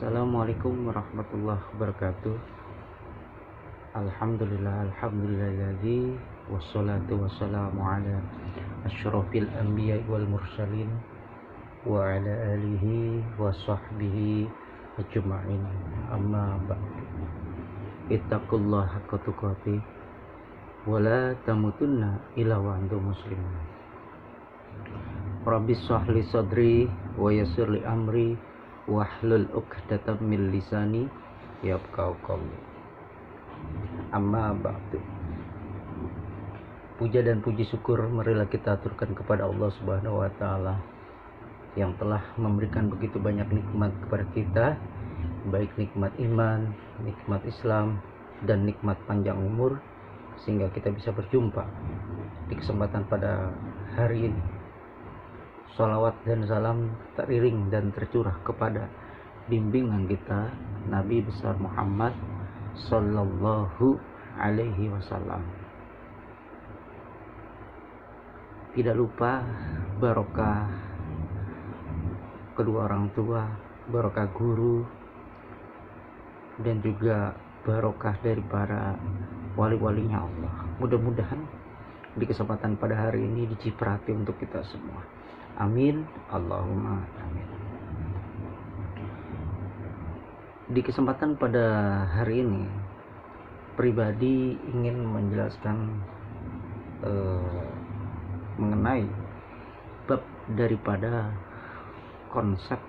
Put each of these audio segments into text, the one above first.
Assalamualaikum warahmatullahi wabarakatuh. Alhamdulillahilladzi wassalatu wassalamu ala asyrafil anbiya wal mursalin wa ala alihi wa sahbihi ajma'in. Amma ba'du. Ittaqullaha haqqa tuqatih wa la tamutunna illa wa antum muslimun. Rabbi shrah li sadri wa yassir li amri wahlul 'uqdatam min lisani yafqahu qawli. Amma ba'du. Puja dan puji syukur marilah kita aturkan kepada Allah Subhanahu wa taala yang telah memberikan begitu banyak nikmat kepada kita, baik nikmat iman, nikmat Islam, dan nikmat panjang umur, sehingga kita bisa berjumpa di kesempatan pada hari ini. Salawat dan salam teriring dan tercurah kepada bimbingan kita Nabi besar Muhammad sallallahu alaihi wasallam. Tidak lupa barokah kedua orang tua, barokah guru, dan juga barokah dari para wali-walinya Allah. Mudah-mudahan di kesempatan pada hari ini diciprati untuk kita semua. Amin, Allahumma amin. Di kesempatan pada hari ini, pribadi ingin menjelaskan mengenai bab daripada konsep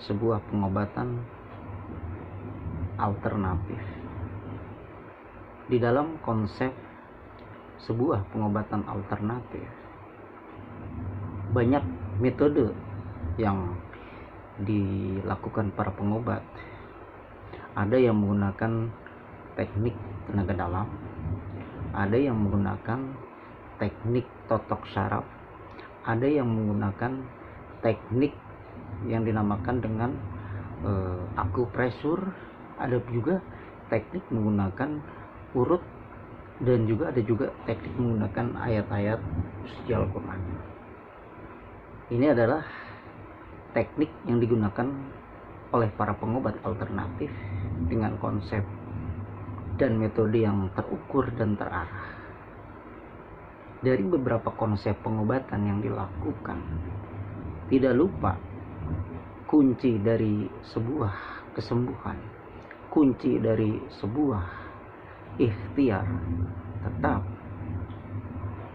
sebuah pengobatan alternatif. Di dalam konsep sebuah pengobatan alternatif, banyak metode yang dilakukan para pengobat. Ada yang menggunakan teknik tenaga dalam, ada yang menggunakan teknik totok syaraf, ada yang menggunakan teknik yang dinamakan dengan akupresur, ada juga teknik menggunakan urut, dan juga ada juga teknik menggunakan ayat-ayat suci Al-Quran. Ini adalah teknik yang digunakan oleh para pengobat alternatif dengan konsep dan metode yang terukur dan terarah. Dari beberapa konsep pengobatan yang dilakukan, tidak lupa kunci dari sebuah kesembuhan, kunci dari sebuah ikhtiar, tetap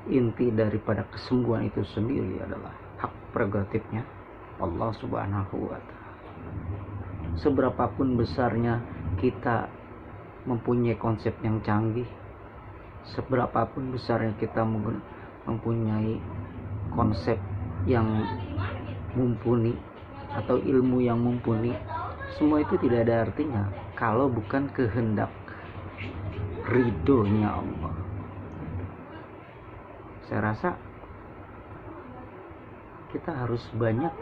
inti daripada kesembuhan itu sendiri adalah hak prerogatifnya Allah Subhanahu wa ta'ala. Seberapapun besarnya kita mempunyai konsep yang canggih, seberapapun besarnya kita mempunyai konsep yang mumpuni atau ilmu yang mumpuni, semua itu tidak ada artinya kalau bukan kehendak ridhonya Allah. Saya rasa kita harus banyak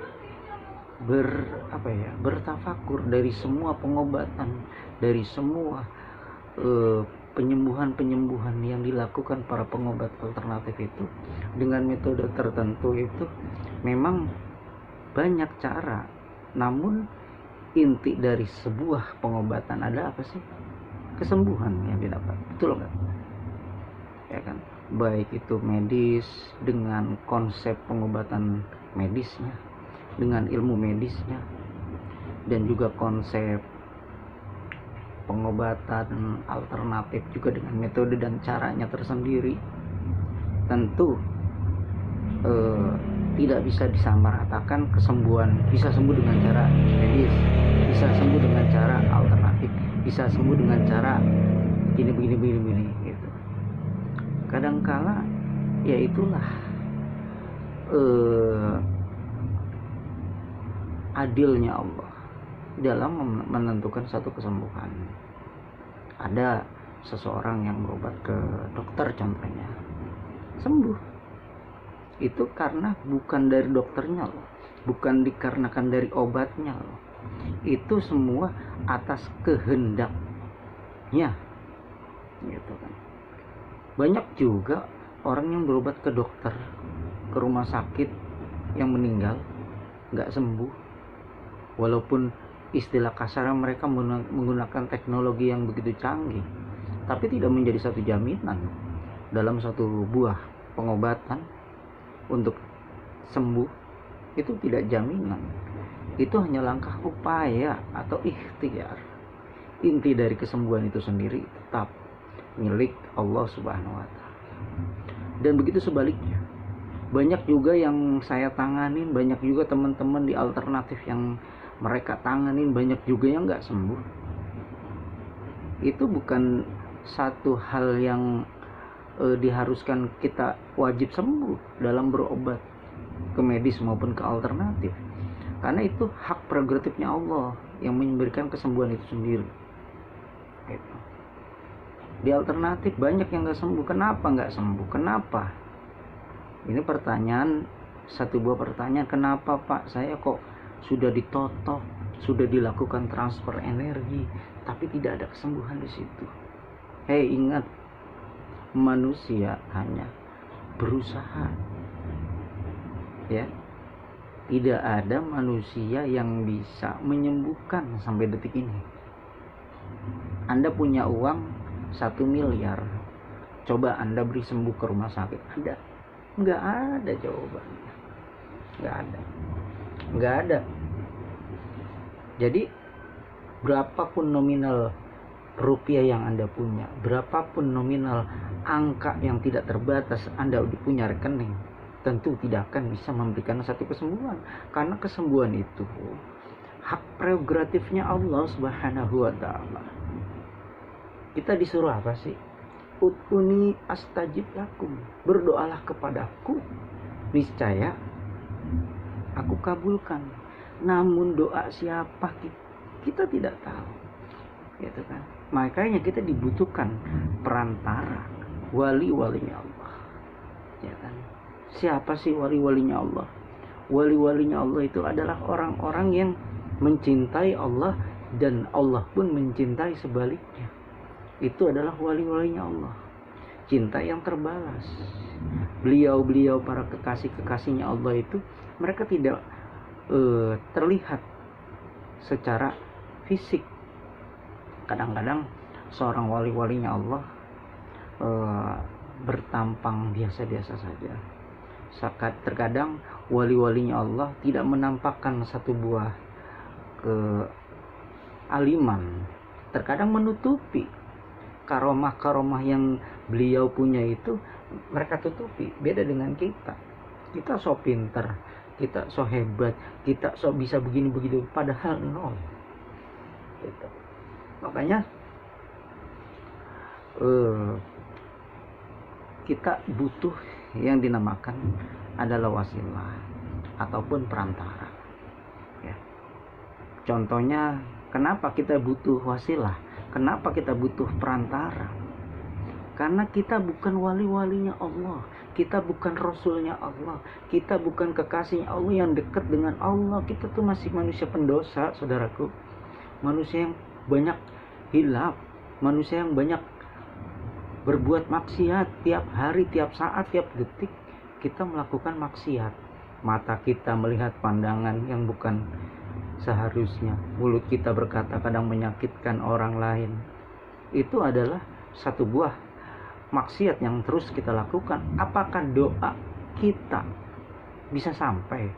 bertafakur dari semua pengobatan, dari semua penyembuhan yang dilakukan para pengobat alternatif itu dengan metode tertentu. Itu memang banyak cara, namun inti dari sebuah pengobatan ada apa sih? Kesembuhan yang didapat, betul nggak? Ya kan, baik itu medis dengan konsep pengobatan medisnya, dengan ilmu medisnya, dan juga konsep pengobatan alternatif juga dengan metode dan caranya tersendiri. Tentu tidak bisa disamaratakan kesembuhan. Bisa sembuh dengan cara medis, bisa sembuh dengan cara alternatif, bisa sembuh dengan cara begini gitu. Kadangkala ya itulah adilnya Allah dalam menentukan satu kesembuhan. Ada seseorang yang berobat ke dokter contohnya, sembuh. Itu karena bukan dari dokternya loh, bukan dikarenakan dari obatnya loh. Itu semua atas kehendaknya, gitu kan. Banyak juga orang yang berobat ke dokter, ke rumah sakit, yang meninggal nggak sembuh, walaupun istilah kasar, mereka menggunakan teknologi yang begitu canggih, tapi tidak menjadi satu jaminan dalam satu buah pengobatan untuk sembuh. Itu tidak jaminan, itu hanya langkah upaya atau ikhtiar. Inti dari kesembuhan itu sendiri tetap milik Allah Subhanahu wa Ta'ala. Dan begitu sebaliknya, banyak juga yang saya tanganin, banyak juga teman-teman di alternatif yang mereka tanganin, banyak juga yang nggak sembuh. Itu bukan satu hal yang diharuskan kita wajib sembuh dalam berobat ke medis maupun ke alternatif, karena itu hak prerogatifnya Allah yang memberikan kesembuhan itu sendiri. Gitu. Di alternatif banyak yang nggak sembuh. Kenapa nggak sembuh? Kenapa? Ini pertanyaan, satu buah pertanyaan. Kenapa Pak? Saya kok sudah ditotok, sudah dilakukan transfer energi, tapi tidak ada kesembuhan di situ. Hei, ingat, manusia hanya berusaha. Ya, tidak ada manusia yang bisa menyembuhkan sampai detik ini. Anda punya uang 1 miliar, coba Anda beri sembuh ke rumah sakit, ada? Nggak ada jawabannya, nggak ada. Jadi berapapun nominal rupiah yang Anda punya, berapapun nominal angka yang tidak terbatas Anda punya rekening, tentu tidak akan bisa memberikan satu kesembuhan, karena kesembuhan itu hak prerogatifnya Allah Subhanahu wa Ta'ala. Kita disuruh apa sih? Ud'uni astajib lakum, berdoalah kepadaku, niscaya aku kabulkan. Namun doa siapa kita tidak tahu, gitu kan? Makanya kita dibutuhkan perantara, wali-walinya Allah, ya kan? Siapa sih wali-walinya Allah? Wali-walinya Allah itu adalah orang-orang yang mencintai Allah, dan Allah pun mencintai sebaliknya. Itu adalah wali-walinya Allah, cinta yang terbalas. Beliau-beliau, para kekasih-kekasihnya Allah itu, mereka tidak terlihat secara fisik. Kadang-kadang seorang wali-walinya Allah bertampang biasa-biasa saja. Terkadang wali-walinya Allah tidak menampakkan satu buah kealiman, terkadang menutupi karomah-karomah yang beliau punya itu, mereka tutupi. Beda dengan kita so pinter, kita so hebat, kita so bisa begini begitu, padahal nol gitu. Makanya kita butuh yang dinamakan adalah wasilah ataupun perantara, ya. Contohnya, kenapa kita butuh wasilah, kenapa kita butuh perantara? Karena kita bukan wali-walinya Allah, kita bukan rasulnya Allah, kita bukan kekasihnya Allah yang dekat dengan Allah. Kita tuh masih manusia pendosa, saudaraku. Manusia yang banyak hilaf, manusia yang banyak berbuat maksiat. Tiap hari, tiap saat, tiap detik kita melakukan maksiat. Mata kita melihat pandangan yang bukan seharusnya, mulut kita berkata kadang menyakitkan orang lain. Itu adalah satu buah maksiat yang terus kita lakukan. Apakah doa kita bisa sampai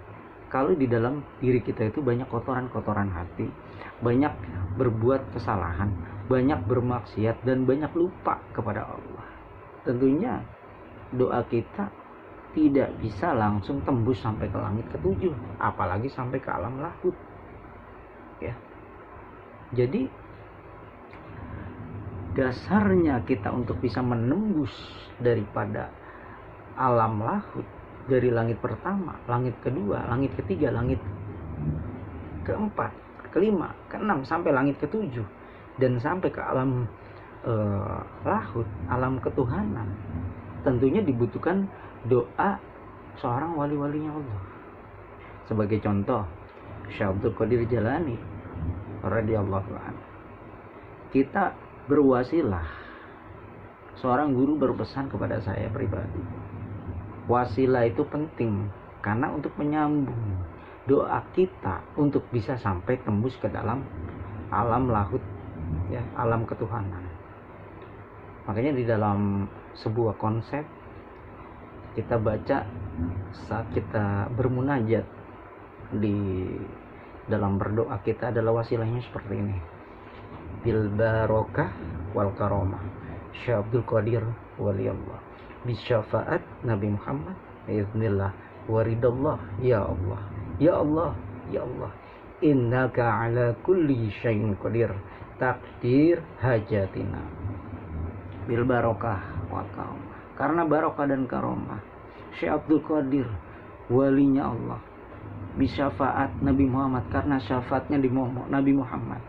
kalau di dalam diri kita itu banyak kotoran-kotoran hati, banyak berbuat kesalahan, banyak bermaksiat, dan banyak lupa kepada Allah? Tentunya doa kita tidak bisa langsung tembus sampai ke langit ketujuh, apalagi sampai ke alam lahut, ya. Jadi dasarnya kita untuk bisa menembus daripada alam lahut, dari langit pertama, langit kedua, langit ketiga, langit keempat, kelima, keenam, sampai langit ketujuh, dan sampai ke alam lahut, alam ketuhanan, tentunya dibutuhkan doa seorang wali-walinya Allah. Sebagai contoh, Syekh Abdul Qadir Jalani radhiyallahu anhu, kita berwasilah. Seorang guru berpesan kepada saya pribadi, wasilah itu penting karena untuk menyambung doa kita untuk bisa sampai tembus ke dalam alam lahut, ya, alam ketuhanan. Makanya di dalam sebuah konsep kita baca saat kita bermunajat di dalam berdoa kita adalah wasilahnya seperti ini: bil barokah wal karomah Syekh Abdul Qadir waliyallah, bisyafaat Nabi Muhammad biiznillah, waridallah, ya Allah, ya Allah, ya Allah, innaka ala kulli syai'in qadir, takdir hajatina, bil barokah wal karomah. Karena barokah dan karomah Syekh Abdul Qadir walinya Allah, bisyafaat Nabi Muhammad karena syafaatnya di Nabi Muhammad,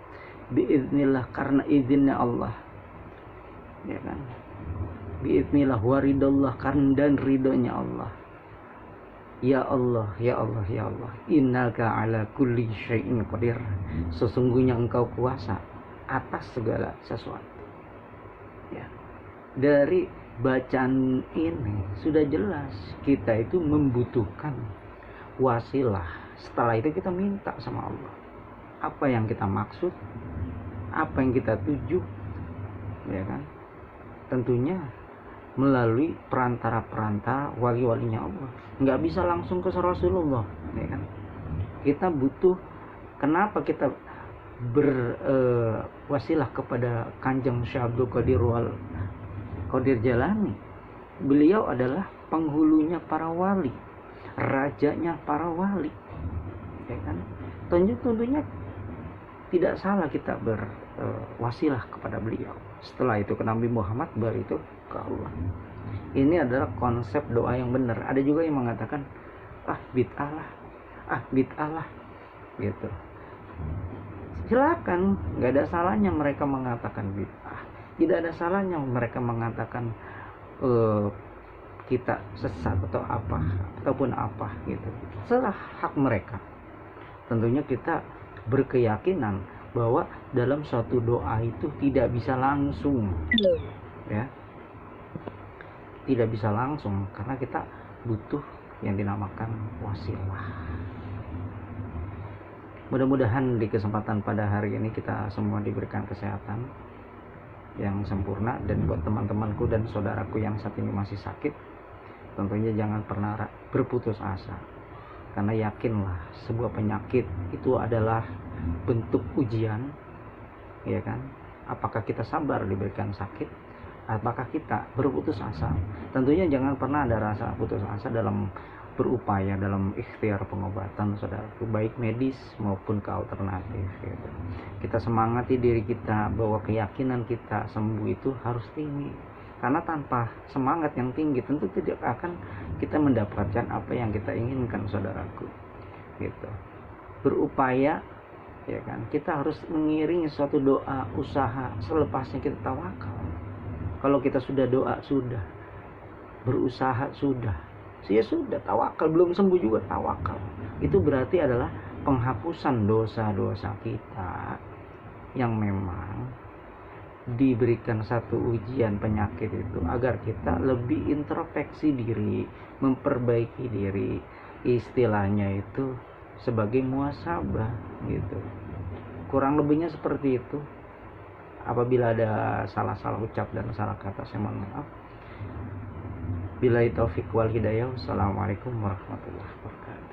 biiznillah karena izinnya Allah, ya kan, biiznillah, waridallah karena dan ridhonya Allah, ya Allah, ya Allah, ya Allah, innaka ala kulli syai'in qadir, sesungguhnya engkau kuasa atas segala sesuatu. Ya, dari bacaan ini sudah jelas kita itu membutuhkan wasilah. Setelah itu kita minta sama Allah apa yang kita maksud, apa yang kita tuju, ya kan, tentunya melalui perantara wali-walinya Allah. Nggak bisa langsung ke Rasulullah, ya kan. Kita butuh, kenapa kita berwasilah kepada Kanjeng Syekh Abdul Qadir Jalani? Beliau adalah penghulunya para wali, rajanya para wali, ya kan. Tentunya tidak salah kita berwasilah kepada beliau. Setelah itu ke Nabi Muhammad, baru itu ke Allah. Ini adalah konsep doa yang benar. Ada juga yang mengatakan bid'ah lah gitu. Silakan, nggak ada salahnya mereka mengatakan bid'ah. Tidak ada salahnya mereka mengatakan kita sesat atau apa ataupun apa gitu. Serah hak mereka. Tentunya kita berkeyakinan bahwa dalam suatu doa itu tidak bisa langsung, ya, tidak bisa langsung, karena kita butuh yang dinamakan wasilah. Mudah-mudahan di kesempatan pada hari ini kita semua diberikan kesehatan yang sempurna, dan buat teman-temanku dan saudaraku yang saat ini masih sakit, tentunya jangan pernah berputus asa, karena yakinlah sebuah penyakit itu adalah bentuk ujian, ya kan. Apakah kita sabar diberikan sakit, apakah kita berputus asa? Tentunya jangan pernah ada rasa putus asa dalam berupaya dalam ikhtiar pengobatan, saudaraku, baik medis maupun ke alternatif, gitu. Kita semangati diri kita bahwa keyakinan kita sembuh itu harus tinggi, karena tanpa semangat yang tinggi tentu tidak akan kita mendapatkan apa yang kita inginkan, saudaraku, gitu. Berupaya, ya kan, kita harus mengiringi suatu doa, usaha, selepasnya kita tawakal. Kalau kita sudah doa, sudah berusaha, sudah tawakal, belum sembuh juga tawakal. Itu berarti adalah penghapusan dosa-dosa kita yang memang diberikan satu ujian penyakit itu agar kita lebih introspeksi diri, memperbaiki diri, istilahnya itu sebagai muhasabah, gitu. Kurang lebihnya seperti itu. Apabila ada salah-salah ucap dan salah kata, saya mohon maaf. Billahi taufik wal hidayah. Wassalamualaikum warahmatullahi wabarakatuh.